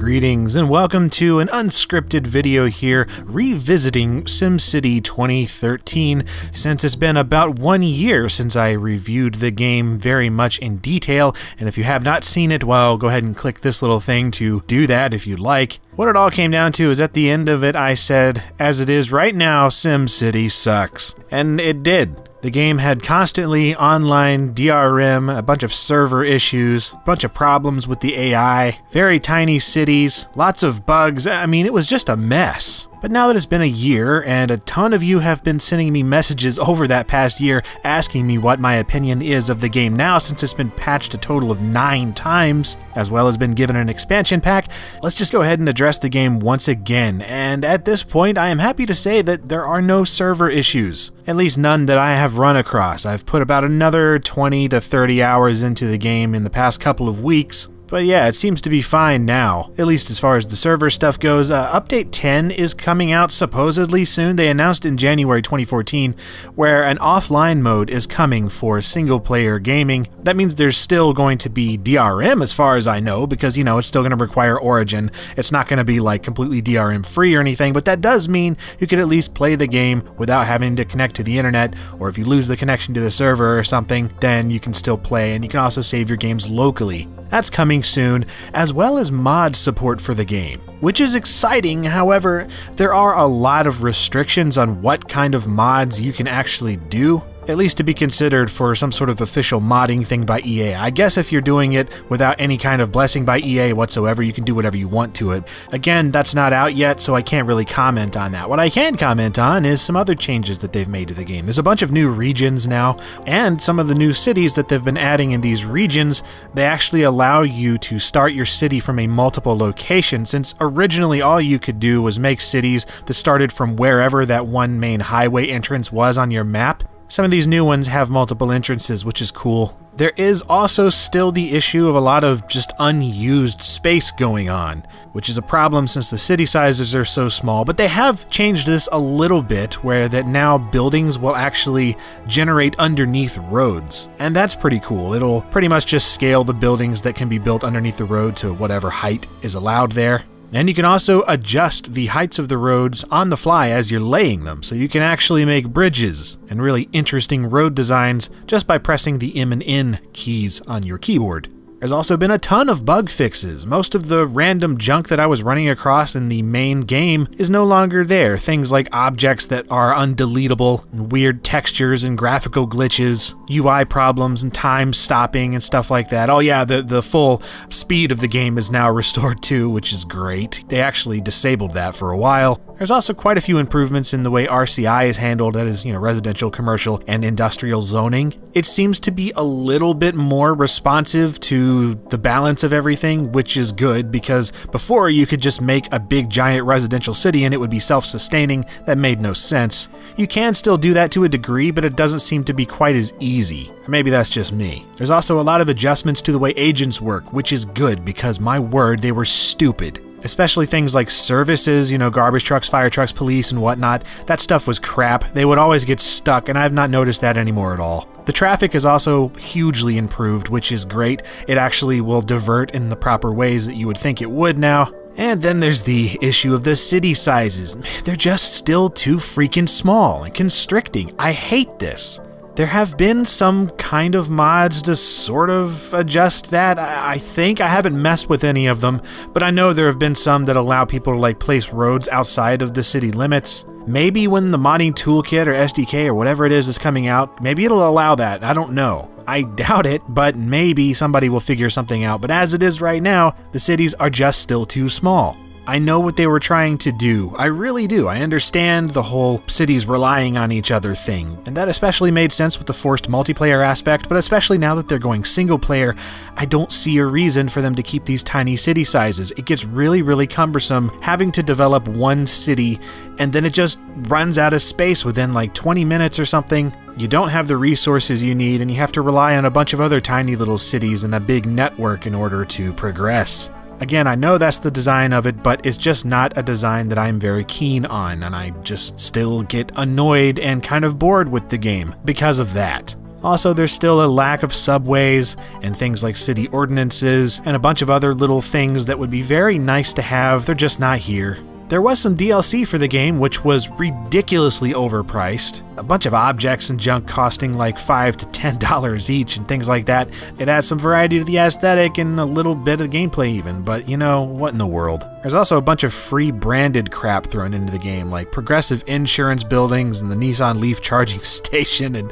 Greetings and welcome to an unscripted video here revisiting SimCity 2013 since it's been about 1 year since I reviewed the game very much in detail, and if you have not seen it, well, go ahead and click this little thing to do that if you'd like. What it all came down to is at the end of it I said, as it is right now, SimCity sucks. And it did. The game had constantly online DRM, a bunch of server issues, a bunch of problems with the AI, very tiny cities, lots of bugs. I mean, it was just a mess. But now that it's been a year, and a ton of you have been sending me messages over that past year asking me what my opinion is of the game now since it's been patched a total of 9 times, as well as been given an expansion pack, let's just go ahead and address the game once again. And at this point, I am happy to say that there are no server issues. At least none that I have run across. I've put about another 20 to 30 hours into the game in the past couple of weeks. But yeah, it seems to be fine now, at least as far as the server stuff goes. Update 10 is coming out supposedly soon. They announced in January 2014 where an offline mode is coming for single-player gaming. That means there's still going to be DRM as far as I know, because, you know, it's still going to require Origin. It's not going to be like completely DRM-free or anything, but that does mean you could at least play the game without having to connect to the internet, or if you lose the connection to the server or something, then you can still play, and you can also save your games locally. That's coming soon, as well as mod support for the game, which is exciting. However, there are a lot of restrictions on what kind of mods you can actually do, at least to be considered for some sort of official modding thing by EA. I guess if you're doing it without any kind of blessing by EA whatsoever, you can do whatever you want to it. Again, that's not out yet, so I can't really comment on that. What I can comment on is some other changes that they've made to the game. There's a bunch of new regions now, and some of the new cities that they've been adding in these regions, they actually allow you to start your city from a multiple location, since originally all you could do was make cities that started from wherever that one main highway entrance was on your map. Some of these new ones have multiple entrances, which is cool. There is also still the issue of a lot of just unused space going on, which is a problem since the city sizes are so small, but they have changed this a little bit where that now buildings will actually generate underneath roads, and that's pretty cool. It'll pretty much just scale the buildings that can be built underneath the road to whatever height is allowed there. And you can also adjust the heights of the roads on the fly as you're laying them, so you can actually make bridges and really interesting road designs just by pressing the M and N keys on your keyboard. There's also been a ton of bug fixes. Most of the random junk that I was running across in the main game is no longer there. Things like objects that are undeletable, and weird textures and graphical glitches, UI problems and time stopping and stuff like that. Oh yeah, the full speed of the game is now restored too, which is great. They actually disabled that for a while. There's also quite a few improvements in the way RCI is handled, that is, you know, residential, commercial, and industrial zoning. It seems to be a little bit more responsive to the balance of everything, which is good, because before you could just make a big giant residential city and it would be self-sustaining. That made no sense. You can still do that to a degree, but it doesn't seem to be quite as easy. Or maybe that's just me. There's also a lot of adjustments to the way agents work, which is good, because my word, they were stupid. Especially things like services, you know, garbage trucks, fire trucks, police, and whatnot. That stuff was crap. They would always get stuck, and I've not noticed that anymore at all. The traffic is also hugely improved, which is great. It actually will divert in the proper ways that you would think it would now. And then there's the issue of the city sizes. They're just still too freaking small and constricting. I hate this. There have been some kind of mods to sort of adjust that, I think. I haven't messed with any of them, but I know there have been some that allow people to like place roads outside of the city limits. Maybe when the modding toolkit or SDK or whatever it is coming out, maybe it'll allow that. I don't know. I doubt it, but maybe somebody will figure something out. But as it is right now, the cities are just still too small. I know what they were trying to do. I really do. I understand the whole cities relying on each other thing, and that especially made sense with the forced multiplayer aspect, but especially now that they're going single player, I don't see a reason for them to keep these tiny city sizes. It gets really, really cumbersome having to develop one city, and then it just runs out of space within like 20 minutes or something. You don't have the resources you need, and you have to rely on a bunch of other tiny little cities and a big network in order to progress. Again, I know that's the design of it, but it's just not a design that I'm very keen on, and I just still get annoyed and kind of bored with the game because of that. Also, there's still a lack of subways and things like city ordinances and a bunch of other little things that would be very nice to have. They're just not here. There was some DLC for the game, which was ridiculously overpriced. A bunch of objects and junk costing like $5 to $10 each and things like that. It adds some variety to the aesthetic and a little bit of gameplay even, but you know, what in the world? There's also a bunch of free branded crap thrown into the game, like Progressive Insurance buildings and the Nissan Leaf charging station, and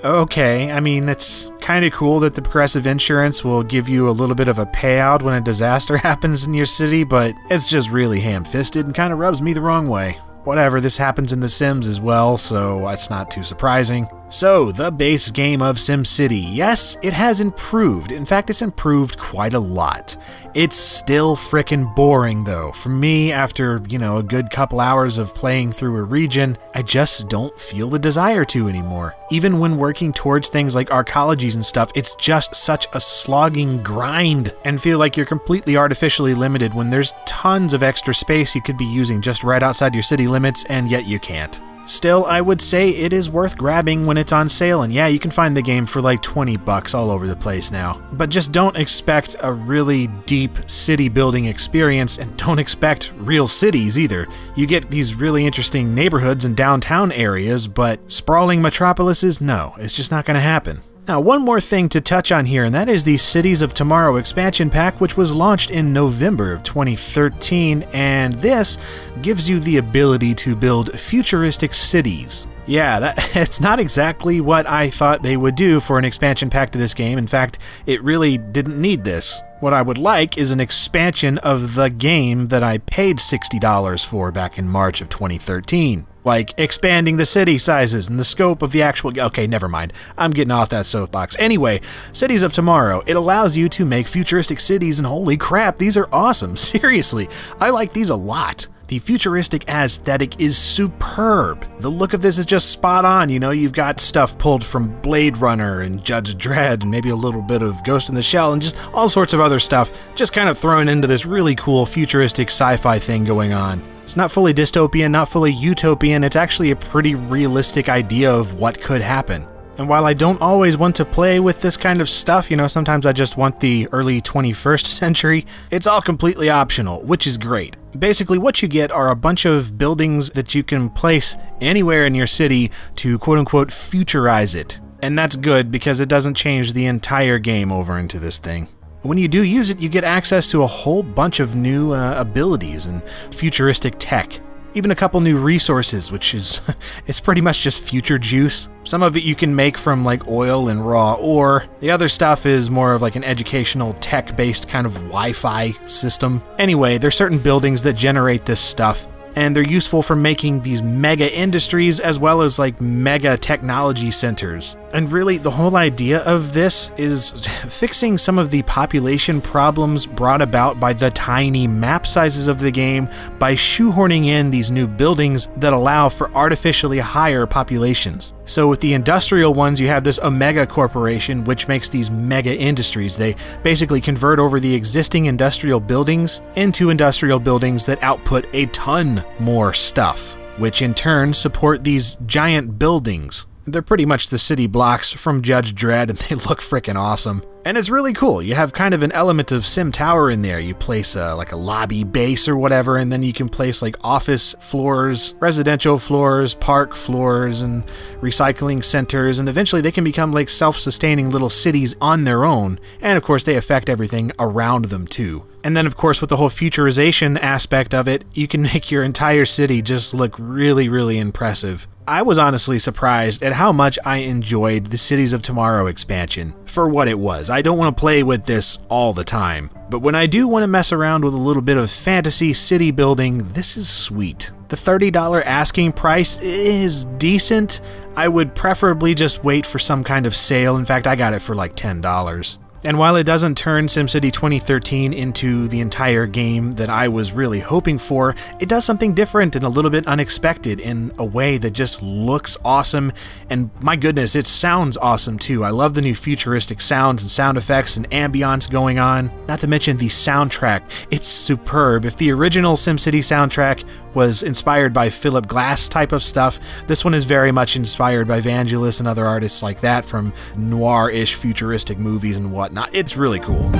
okay, I mean, it's kind of cool that the Progressive Insurance will give you a little bit of a payout when a disaster happens in your city, but it's just really ham-fisted and kind of rubs me the wrong way. Whatever, this happens in The Sims as well, so it's not too surprising. So, the base game of SimCity. Yes, it has improved. In fact, it's improved quite a lot. It's still frickin' boring, though. For me, after, you know, a good couple hours of playing through a region, I just don't feel the desire to anymore. Even when working towards things like arcologies and stuff, it's just such a slogging grind, and feel like you're completely artificially limited when there's tons of extra space you could be using just right outside your city limits, and yet you can't. Still, I would say it is worth grabbing when it's on sale, and yeah, you can find the game for like 20 bucks all over the place now. But just don't expect a really deep city building experience, and don't expect real cities either. You get these really interesting neighborhoods and downtown areas, but sprawling metropolises, no, it's just not going to happen. Now, one more thing to touch on here, and that is the Cities of Tomorrow expansion pack, which was launched in November of 2013, and this gives you the ability to build futuristic cities. Yeah, it's not exactly what I thought they would do for an expansion pack to this game. In fact, it really didn't need this. What I would like is an expansion of the game that I paid $60 for back in March of 2013. Like, expanding the city sizes and the scope of the actual... Okay, never mind. I'm getting off that soapbox. Anyway, Cities of Tomorrow. It allows you to make futuristic cities, and holy crap, these are awesome. Seriously, I like these a lot. The futuristic aesthetic is superb. The look of this is just spot on, you know, you've got stuff pulled from Blade Runner and Judge Dredd and maybe a little bit of Ghost in the Shell and just all sorts of other stuff, just kind of thrown into this really cool futuristic sci-fi thing going on. It's not fully dystopian, not fully utopian, it's actually a pretty realistic idea of what could happen. And while I don't always want to play with this kind of stuff, you know, sometimes I just want the early 21st century, it's all completely optional, which is great. Basically, what you get are a bunch of buildings that you can place anywhere in your city to quote-unquote futurize it. And that's good because it doesn't change the entire game over into this thing. When you do use it, you get access to a whole bunch of new abilities and futuristic tech. Even a couple new resources, which is it's pretty much just future juice. Some of it you can make from like oil and raw ore. The other stuff is more of like an educational tech-based kind of Wi-Fi system. Anyway, there's certain buildings that generate this stuff, and they're useful for making these mega industries as well as like mega technology centers. And really, the whole idea of this is fixing some of the population problems brought about by the tiny map sizes of the game by shoehorning in these new buildings that allow for artificially higher populations. So with the industrial ones, you have this Omega Corporation, which makes these mega industries. They basically convert over the existing industrial buildings into industrial buildings that output a ton more stuff, which in turn support these giant buildings. They're pretty much the city blocks from Judge Dredd, and they look frickin' awesome. And it's really cool. You have kind of an element of Sim Tower in there. You place like a lobby base or whatever, and then you can place like office floors, residential floors, park floors, and recycling centers, and eventually they can become like self-sustaining little cities on their own. And of course, they affect everything around them too. And then, of course, with the whole futurization aspect of it, you can make your entire city just look really, really impressive. I was honestly surprised at how much I enjoyed the Cities of Tomorrow expansion for what it was. I don't want to play with this all the time, but when I do want to mess around with a little bit of fantasy city building, this is sweet. The $30 asking price is decent. I would preferably just wait for some kind of sale. In fact, I got it for like $10. And while it doesn't turn SimCity 2013 into the entire game that I was really hoping for, it does something different and a little bit unexpected in a way that just looks awesome, and my goodness, it sounds awesome too. I love the new futuristic sounds and sound effects and ambiance going on, not to mention the soundtrack. It's superb. If the original SimCity soundtrack was inspired by Philip Glass type of stuff. This one is very much inspired by Vangelis and other artists like that from noir-ish futuristic movies and whatnot. It's really cool.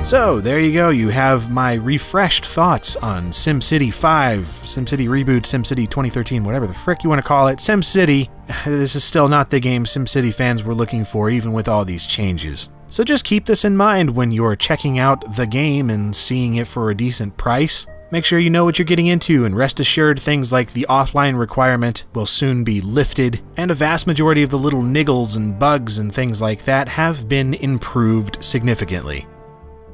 So, there you go. You have my refreshed thoughts on SimCity 5, SimCity Reboot, SimCity 2013, whatever the frick you want to call it. SimCity, this is still not the game SimCity fans were looking for, even with all these changes. So just keep this in mind when you're checking out the game and seeing it for a decent price. Make sure you know what you're getting into, and rest assured things like the offline requirement will soon be lifted, and a vast majority of the little niggles and bugs and things like that have been improved significantly.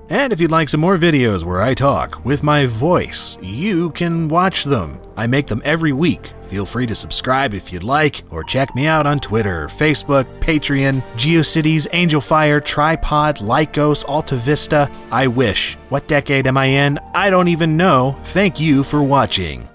And if you'd like some more videos where I talk with my voice, you can watch them. I make them every week. Feel free to subscribe if you'd like, or check me out on Twitter, Facebook, Patreon, GeoCities, Angelfire, Tripod, Lycos, AltaVista. I wish. What decade am I in? I don't even know. Thank you for watching.